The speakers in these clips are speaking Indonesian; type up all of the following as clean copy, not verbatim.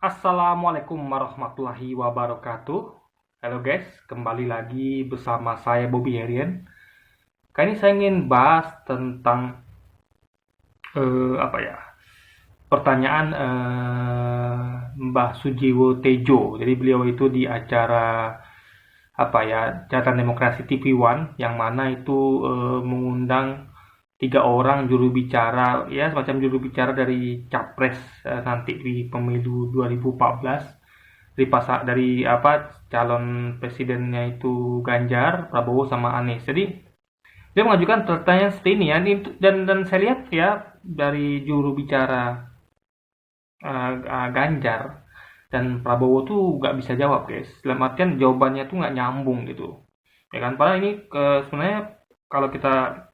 Assalamualaikum warahmatullahi wabarakatuh. Halo guys, kembali lagi bersama saya Bobby Herian. Kali ini saya ingin bahas tentang apa ya? Pertanyaan Mbah Sujiwo Tejo. Jadi beliau itu di acara apa ya? Catatan Demokrasi TV One yang mana itu mengundang tiga orang juru bicara ya semacam juru bicara dari capres nanti di pemilu 2014 dari apa calon presidennya itu Ganjar, Prabowo sama Anies. Jadi dia mengajukan pertanyaan seperti ini ya, dan saya lihat ya dari juru bicara Ganjar dan Prabowo tuh nggak bisa jawab guys. Dalam artian jawabannya tuh nggak nyambung gitu. Ya kan, padahal ini sebenarnya kalau kita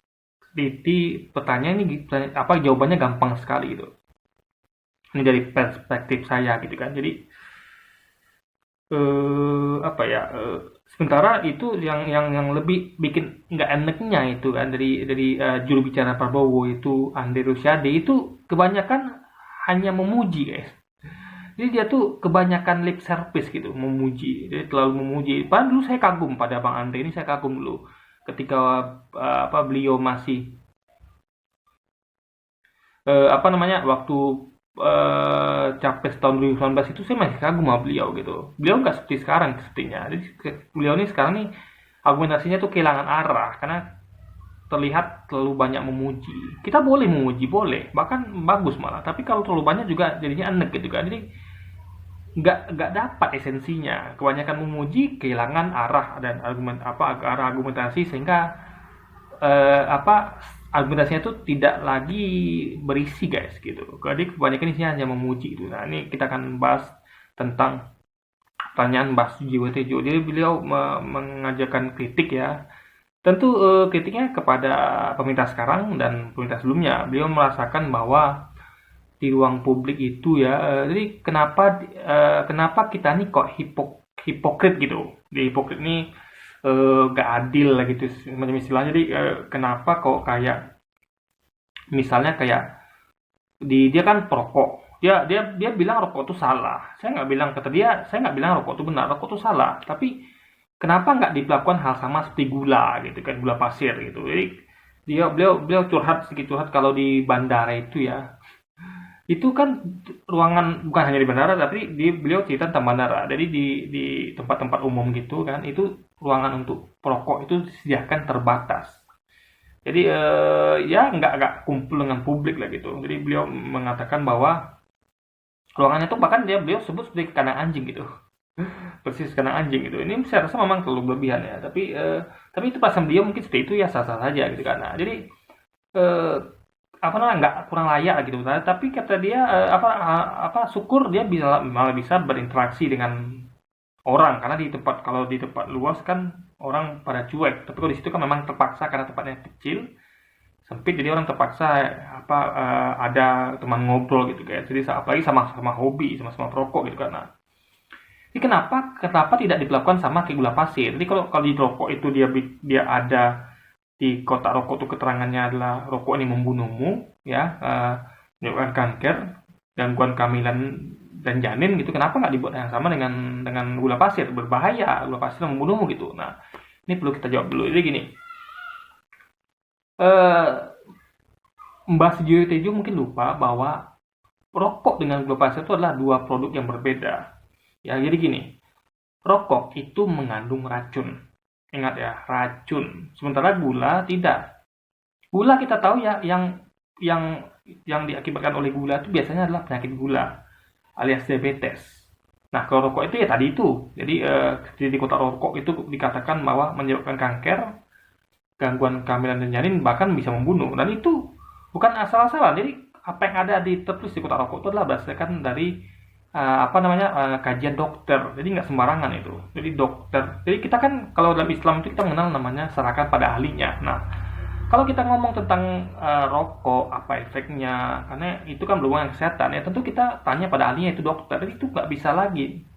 teliti pertanyaan ini apa jawabannya gampang sekali gitu. Ini dari perspektif saya gitu kan. Jadi apa ya, sementara itu yang lebih bikin nggak enaknya itu kan dari juru bicara Prabowo itu Andre Rosiade itu kebanyakan hanya memuji guys. Jadi dia tuh kebanyakan lip service gitu, memuji. Dia terlalu memuji. Padahal dulu saya kagum pada Bang Andre ini, saya kagum dulu ketika apa beliau masih apa namanya waktu capres tahun 2019 itu saya masih kagum sama beliau gitu. Beliau nggak seperti sekarang sepertinya. Jadi beliau ini sekarang nih argumentasinya tuh kehilangan arah karena terlihat terlalu banyak memuji. Kita boleh memuji, boleh, bahkan bagus malah. Tapi kalau terlalu banyak juga jadinya enek gitu kan. Jadi nggak dapat esensinya. Kebanyakan memuji kehilangan arah dan arah argumentasi sehingga apa argumentasinya itu tidak lagi berisi guys gitu. Jadi kebanyakan isinya hanya memuji itu. Nah ini kita akan bahas tentang pertanyaan Mbak Sujiwo Tejo. Jadi beliau mengajarkan kritik ya. Tentu kritiknya kepada pemerintah sekarang dan pemerintah sebelumnya. Beliau merasakan bahwa di ruang publik itu ya, jadi kenapa kita nih kok hipokrit gitu. Di hipokrit ini gak adil lah gitu macam istilahnya. Jadi kenapa kok kayak misalnya kayak dia kan perokok, dia bilang rokok itu salah. Saya nggak bilang rokok itu benar, rokok itu salah. Tapi kenapa nggak dilakukan hal sama seperti gula gitu kan, gula pasir gitu. Jadi beliau beliau sedikit curhat kalau di bandara itu ya, itu kan ruangan bukan hanya di bandara tapi beliau cerita tentang bandara. Jadi di tempat-tempat umum gitu kan, itu ruangan untuk perokok itu disediakan terbatas. Jadi ya nggak kumpul dengan publik lah gitu. Jadi beliau mengatakan bahwa ruangannya tuh bahkan beliau sebut seperti kandang anjing gitu. Persis kandang anjing gitu. Ini saya rasa memang terlalu berlebihan ya. Tapi itu pasang beliau mungkin seperti itu ya sah-sah saja gitu kan. Nah, jadi eh, apa namanya nggak kurang layak gitu. Tapi kata dia apa syukur dia bisa malah bisa berinteraksi dengan orang karena kalau di tempat luas kan orang pada cuek, tapi kalau di situ kan memang terpaksa karena tempatnya kecil sempit, jadi orang terpaksa ada teman ngobrol gitu guys. Jadi apalagi sama-sama hobi, sama-sama perokok gitu kan. Nah, ini kenapa tidak diperlakukan sama kayak gula pasir. Jadi kalau di rokok itu dia ada di kotak rokok itu keterangannya adalah rokok ini membunuhmu ya, menyebabkan kanker, gangguan kehamilan dan janin gitu. Kenapa nggak dibuat yang sama dengan gula pasir, berbahaya, gula pasir membunuhmu gitu. Nah ini perlu kita jawab dulu. Jadi gini, eh, Mbak Sujiwo Tejo mungkin lupa bahwa rokok dengan gula pasir itu adalah dua produk yang berbeda ya. Jadi gini, rokok itu mengandung racun, ingat ya, racun, sementara gula tidak. Gula kita tahu ya, yang yang diakibatkan oleh gula itu biasanya adalah penyakit gula alias diabetes. Nah, kalau rokok itu ya tadi itu. Jadi di kotak rokok itu dikatakan bahwa menyebabkan kanker, gangguan kehamilan dan janin, bahkan bisa membunuh. Dan itu bukan asal-asalan. Jadi apa yang ada di tertulis di kotak rokok itu adalah berdasarkan dari apa namanya kajian dokter. Jadi nggak sembarangan itu. Jadi dokter. Jadi kita kan kalau dalam Islam itu kita mengenal namanya serahkan pada ahlinya. Nah, kalau kita ngomong tentang rokok, apa efeknya, karena itu kan berhubungan kesehatan, ya tentu kita tanya pada ahlinya, itu dokter. Jadi itu nggak bisa lagi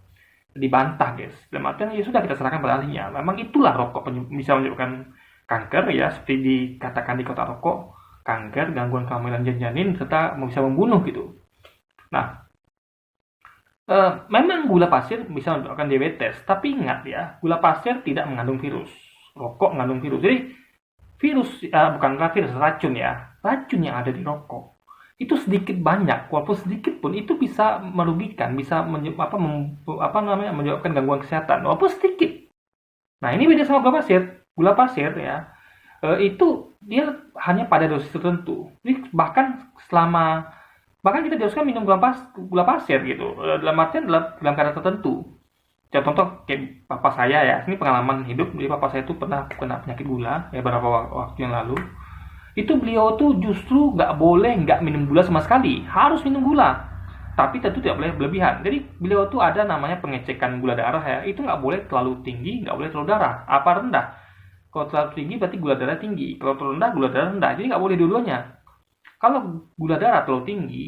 dibantah, guys. Dalam artian ya sudah kita serahkan pada ahlinya. Memang itulah rokok bisa menyebabkan kanker, ya seperti dikatakan di kotak rokok, kanker, gangguan kehamilan janin, serta bisa membunuh gitu. Nah, Memang gula pasir bisa menyebabkan diabetes, tapi ingat ya, gula pasir tidak mengandung virus. Rokok mengandung virus. Jadi virus, bukanlah virus, racun ya. Racun yang ada di rokok itu sedikit banyak, walaupun sedikit pun itu bisa merugikan, bisa menyebabkan gangguan kesehatan, walaupun sedikit. Nah, ini beda sama gula pasir. Gula pasir ya, itu dia hanya pada dosis tertentu. Jadi bahkan kita diharuskan minum gula pasir gitu. Dalam artian dalam keadaan tertentu. Contoh kayak papa saya ya, ini pengalaman hidup. Jadi papa saya itu pernah kena penyakit gula ya beberapa waktu yang lalu. Itu beliau tuh justru nggak minum gula sama sekali, harus minum gula. Tapi tentu tidak boleh berlebihan. Jadi beliau tuh ada namanya pengecekan gula darah ya, itu nggak boleh terlalu tinggi, nggak boleh terlalu darah. Apa rendah? Kalau terlalu tinggi berarti gula darah tinggi. Kalau terlalu rendah gula darah rendah. Jadi nggak boleh dua-duanya. Kalau gula darah terlalu tinggi,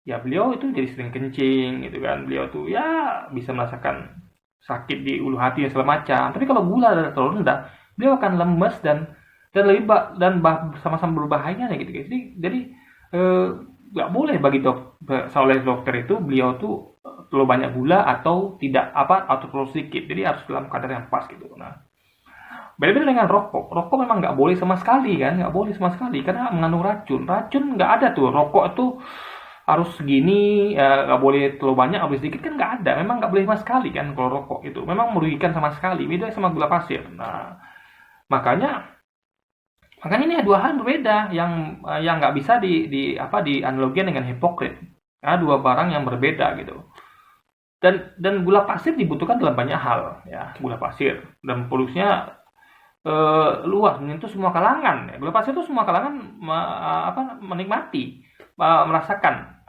ya beliau itu jadi sering kencing gitu kan. Beliau tuh ya bisa merasakan sakit di ulu hati dan segala macam. Tapi kalau gula darah terlalu rendah, beliau akan lemes dan sama-sama berbahayanya gitu guys. Jadi nggak boleh oleh dokter itu beliau tuh terlalu banyak gula atau tidak atau terlalu sedikit. Jadi harus dalam kadar yang pas gitu. Nah, beda-beda dengan rokok. Rokok memang nggak boleh sama sekali kan, nggak boleh sama sekali karena mengandung racun. Racun nggak ada tuh. Rokok itu harus segini, nggak boleh terlalu banyak, nggak boleh sedikit kan nggak ada. Memang nggak boleh sama sekali kan kalau rokok itu. Memang merugikan sama sekali. Beda sama gula pasir. Nah, makanya ini dua hal berbeda yang nggak bisa dianalogikan dengan hipokrit. Karena dua barang yang berbeda gitu. Dan gula pasir dibutuhkan dalam banyak hal ya, gula pasir dan produksinya luas menyentuh semua kalangan. Gula pasir itu semua kalangan menikmati, merasakan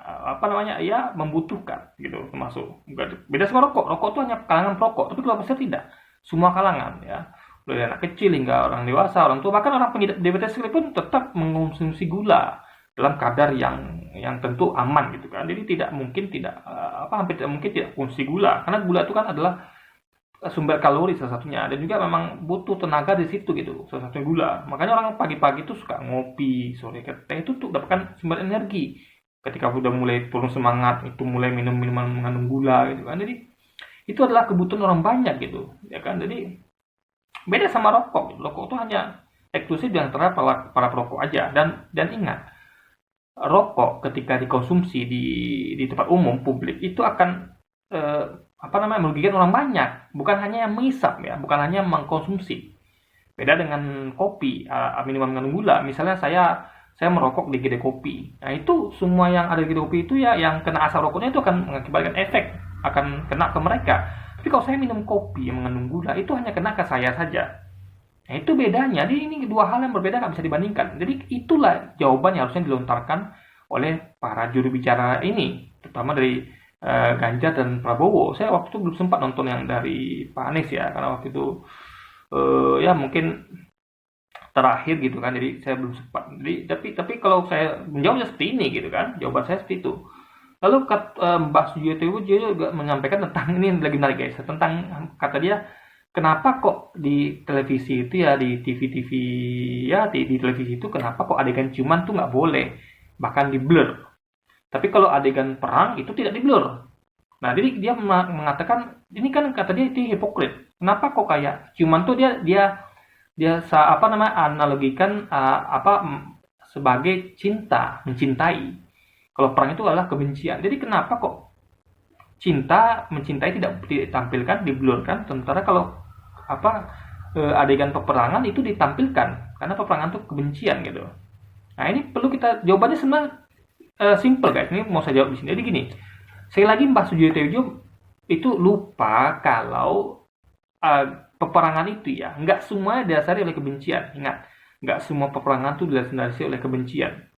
ya membutuhkan gitu termasuk. Beda sama rokok. Rokok itu hanya kalangan perokok, tapi gula pasir tidak. Semua kalangan ya. Dari anak kecil hingga orang dewasa, orang tua, bahkan orang pengidap diabetes sekalipun tetap mengonsumsi gula dalam kadar yang tentu aman gitu kan. Jadi hampir tidak mungkin tidak konsumsi gula karena gula itu kan adalah sumber kalori salah satunya dan juga memang butuh tenaga di situ gitu. Salah satunya gula. Makanya orang pagi-pagi itu suka ngopi, sore ke teh itu tuh dapatkan sumber energi. Ketika udah mulai turun semangat itu mulai minum minuman mengandung gula gitu kan. Jadi itu adalah kebutuhan orang banyak gitu, ya kan. Jadi beda sama rokok. Rokok itu hanya eksklusif di antara para perokok aja dan ingat, rokok ketika dikonsumsi di tempat umum publik itu akan merugikan orang banyak, bukan hanya yang menghisap ya, bukan hanya mengkonsumsi. Beda dengan kopi, minuman mengandung gula. Misalnya saya merokok di kedai kopi. Nah, itu semua yang ada di kedai kopi itu ya yang kena asap rokoknya itu akan mengakibatkan efek, akan kena ke mereka. Tapi kalau saya minum kopi yang mengandung gula, itu hanya kena ke saya saja. Nah, itu bedanya. Jadi ini dua hal yang berbeda, nggak bisa dibandingkan. Jadi itulah jawaban yang harusnya dilontarkan oleh para juru bicara ini, terutama dari Ganjar dan Prabowo. Saya waktu itu belum sempat nonton yang dari Pak Anies ya, karena waktu itu ya mungkin terakhir gitu kan, jadi saya belum sempat. Jadi tapi kalau saya menjawabnya seperti ini gitu kan, jawaban saya seperti itu. Lalu Mbak Sujiyoto juga menyampaikan tentang ini lagi menarik guys, tentang kata dia kenapa kok di televisi itu ya di TV-TV ya di televisi itu kenapa kok adegan ciuman tuh nggak boleh, bahkan di blur. Tapi kalau adegan perang itu tidak di blur. Nah, jadi dia mengatakan ini kan kata dia itu hipokrit. Kenapa kok kayak ciuman tuh dia analogikan sebagai cinta, mencintai. Kalau perang itu adalah kebencian. Jadi kenapa kok mencintai tidak ditampilkan, diblurkan, sementara kalau adegan peperangan itu ditampilkan karena peperangan itu kebencian gitu. Nah, ini perlu kita jawabannya sebenarnya simple guys. Ini mau saya jawab di sini. Jadi gini, sekali lagi Mbak Sujiyoto itu lupa kalau peperangan itu ya nggak semuanya didasari oleh kebencian. Ingat, nggak semua peperangan itu didasari oleh kebencian.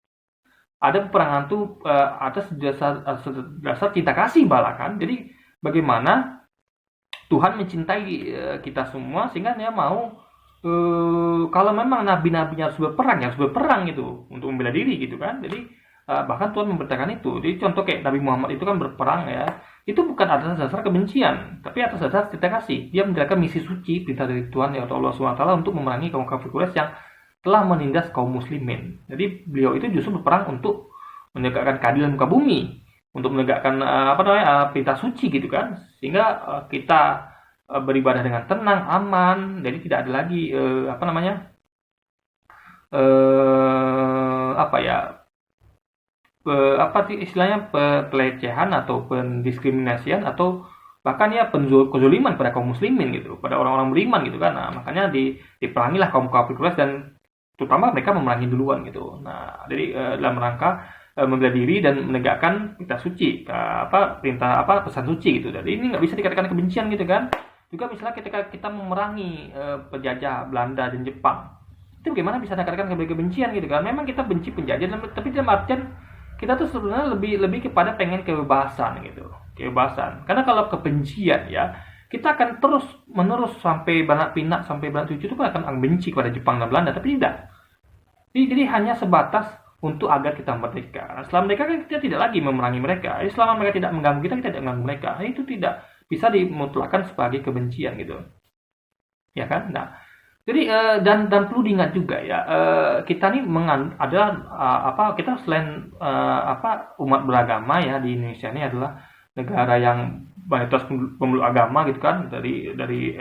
Ada peperangan tuh atas dasar cinta kasih bahkan. Jadi bagaimana Tuhan mencintai kita semua sehingga dia mau kalau memang nabi-nabinya harus berperang gitu untuk membela diri gitu kan. Jadi bahkan Tuhan memberitakan itu. Jadi contoh kayak Nabi Muhammad itu kan berperang ya, itu bukan atas dasar kebencian, tapi atas dasar cinta kasih. Dia menjalankan misi suci perintah dari Tuhan ya Allah SWT untuk memerangi kaum kafir Quraisy yang telah menindas kaum muslimin. Jadi beliau itu justru berperang untuk menegakkan keadilan muka bumi. untuk menegakkan perintah suci gitu kan, sehingga kita beribadah dengan tenang, aman, jadi tidak ada lagi apa ya apa sih istilahnya pelecehan atau pendiskriminasian atau bahkan ya kezoliman pada kaum muslimin gitu, pada orang-orang beriman gitu kan. Nah, makanya diperangilah kaum kafir Quraisy dan terutama mereka memerangi duluan gitu. Nah, jadi dalam rangka membela diri dan menegakkan perintah suci, perintah pesan suci gitu. Jadi ini nggak bisa dikatakan kebencian gitu kan. Juga misalnya ketika kita memerangi penjajah Belanda dan Jepang, itu bagaimana bisa dikatakan sebagai kebencian gitu kan? Memang kita benci penjajah, tapi dalam artian kita tuh sebenarnya lebih kepada pengen kebebasan gitu, kebebasan. Karena kalau kebencian ya, kita akan terus menerus sampai banak pinak, sampai banak cucu itu kan akan benci kepada Jepang dan Belanda, tapi tidak. Jadi hanya sebatas untuk agar kita merdeka. Nah, setelah merdeka kan kita tidak lagi memerangi mereka. Jadi selama mereka tidak mengganggu kita, kita tidak mengganggu mereka. Nah, itu tidak bisa dimutlakkan sebagai kebencian gitu, ya kan? Nah, jadi dan perlu diingat juga ya, kita nih kita selain umat beragama ya di Indonesia ini adalah negara yang mayoritas pemeluk agama gitu kan, dari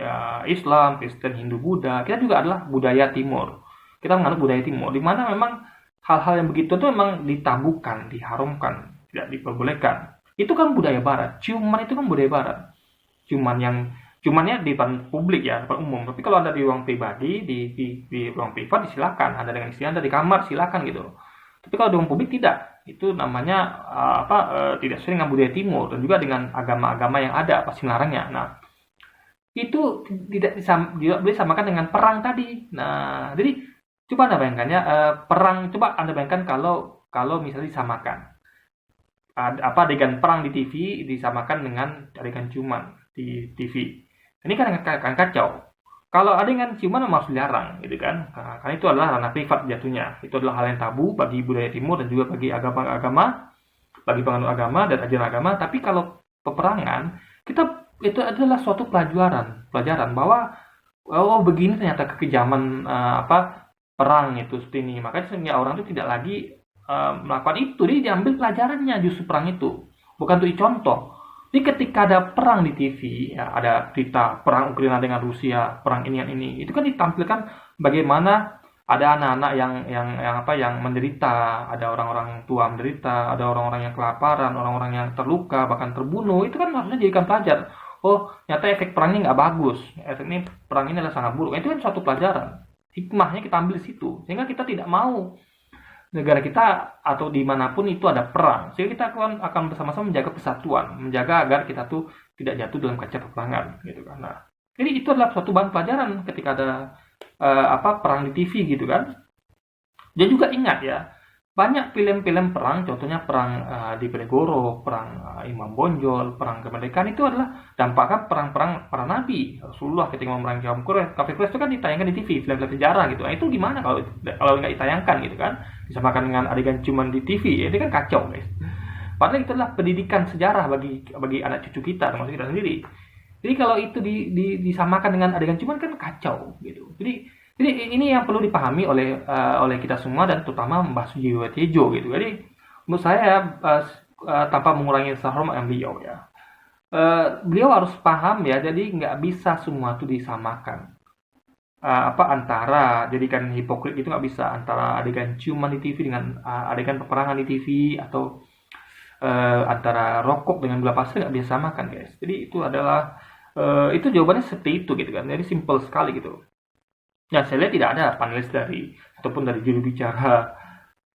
Islam, Kristen, Hindu, Buddha. Kita juga adalah budaya Timur. Kita menganut budaya Timur, di mana memang hal-hal yang begitu itu memang ditabukan, diharamkan, tidak diperbolehkan. Itu kan budaya Barat. Ciuman itu kan budaya Barat. Cumannya di depan publik ya, depan umum. Tapi kalau Anda di ruang pribadi, di ruang privat silakan. Anda dengan istri Anda di kamar silakan gitu. Tapi kalau di ruang publik tidak. Itu namanya tidak sesuai dengan budaya Timur dan juga dengan agama-agama yang ada pasti melarangnya. Nah, itu tidak boleh disamakan dengan perang tadi. Nah, jadi coba Anda bayangkan ya, perang, coba Anda bayangkan kalau misalnya disamakan. Adegan perang di TV disamakan dengan adegan ciuman di TV. Ini kan akan kacau. Kalau adegan ciuman memang harus dilarang, gitu kan? Nah, karena itu adalah ranah privat jatuhnya. Itu adalah hal yang tabu bagi budaya Timur dan juga bagi agama-agama, bagi penganut agama dan ajaran agama. Tapi kalau peperangan, itu adalah suatu pelajaran bahwa begini ternyata kekejaman perang itu seperti ini. Makanya sehingga orang itu tidak lagi melakukan itu. Dia diambil pelajarannya justru perang itu, bukan untuk dicontoh. Jadi ketika ada perang di TV, ya, ada berita perang Ukraina dengan Rusia, perang ini yang ini, itu kan ditampilkan bagaimana ada anak-anak yang menderita, ada orang-orang tua menderita, ada orang-orang yang kelaparan, orang-orang yang terluka, bahkan terbunuh. Itu kan harusnya jadikan pelajar. Oh, ternyata efek perang ini nggak bagus. Efek ini perang ini adalah sangat buruk. Itu kan suatu pelajaran. Hikmahnya kita ambil di situ, sehingga kita tidak mau negara kita atau dimanapun itu ada perang, sehingga kita akan bersama-sama menjaga persatuan, menjaga agar kita tuh tidak jatuh dalam kaca peperangan gitu kan. Nah, jadi itu adalah suatu bahan pelajaran ketika ada perang di TV gitu kan. Dan juga ingat ya, banyak film-film perang, contohnya perang di Diponegoro, perang Imam Bonjol, perang kemerdekaan, itu adalah dampaknya perang-perang para nabi. Rasulullah ketika memerangi kaum kafir Quraisy itu kan ditayangkan di TV, film-film sejarah gitu. Nah, itu gimana kalau nggak ditayangkan gitu kan? Disamakan dengan adegan cuman di TV, ya itu kan kacau guys. Padahal itu adalah pendidikan sejarah bagi anak cucu kita, termasuk kita sendiri. Jadi kalau itu disamakan dengan adegan cuman kan kacau gitu. Jadi ini yang perlu dipahami oleh kita semua dan terutama Mbah Sujiwo Tejo gitu. Jadi menurut saya tanpa mengurangi hormat yang beliau ya, beliau harus paham ya. Jadi nggak bisa semua itu disamakan. Antara jadikan hipokrit itu nggak bisa antara adegan ciuman di TV dengan adegan peperangan di TV atau antara rokok dengan gula pasir nggak bisa samakan guys. Jadi itu adalah itu jawabannya seperti itu gitu kan. Jadi simple sekali gitu. Ya, saya lihat tidak ada panelis ataupun dari juru bicara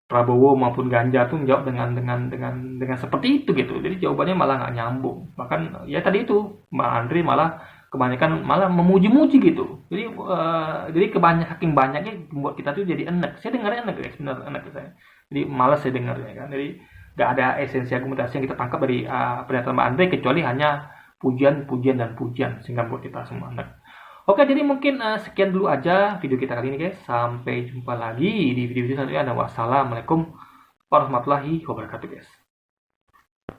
Prabowo maupun Ganjar tuh menjawab dengan seperti itu gitu. Jadi jawabannya malah nggak nyambung. Bahkan ya tadi itu Mbak Andri malah kebanyakan malah memuji-muji gitu. Jadi saking banyaknya membuat kita tuh jadi enek. Saya dengarnya enek guys, benar enek saya. Jadi malas saya dengarnya kan. Jadi nggak ada esensi argumentasi yang kita tangkap dari pernyataan Mbak Andri kecuali hanya pujian sehingga membuat kita semua enek. Oke, jadi mungkin sekian dulu aja video kita kali ini guys. Sampai jumpa lagi di video-video selanjutnya. Wassalamualaikum warahmatullahi wabarakatuh guys.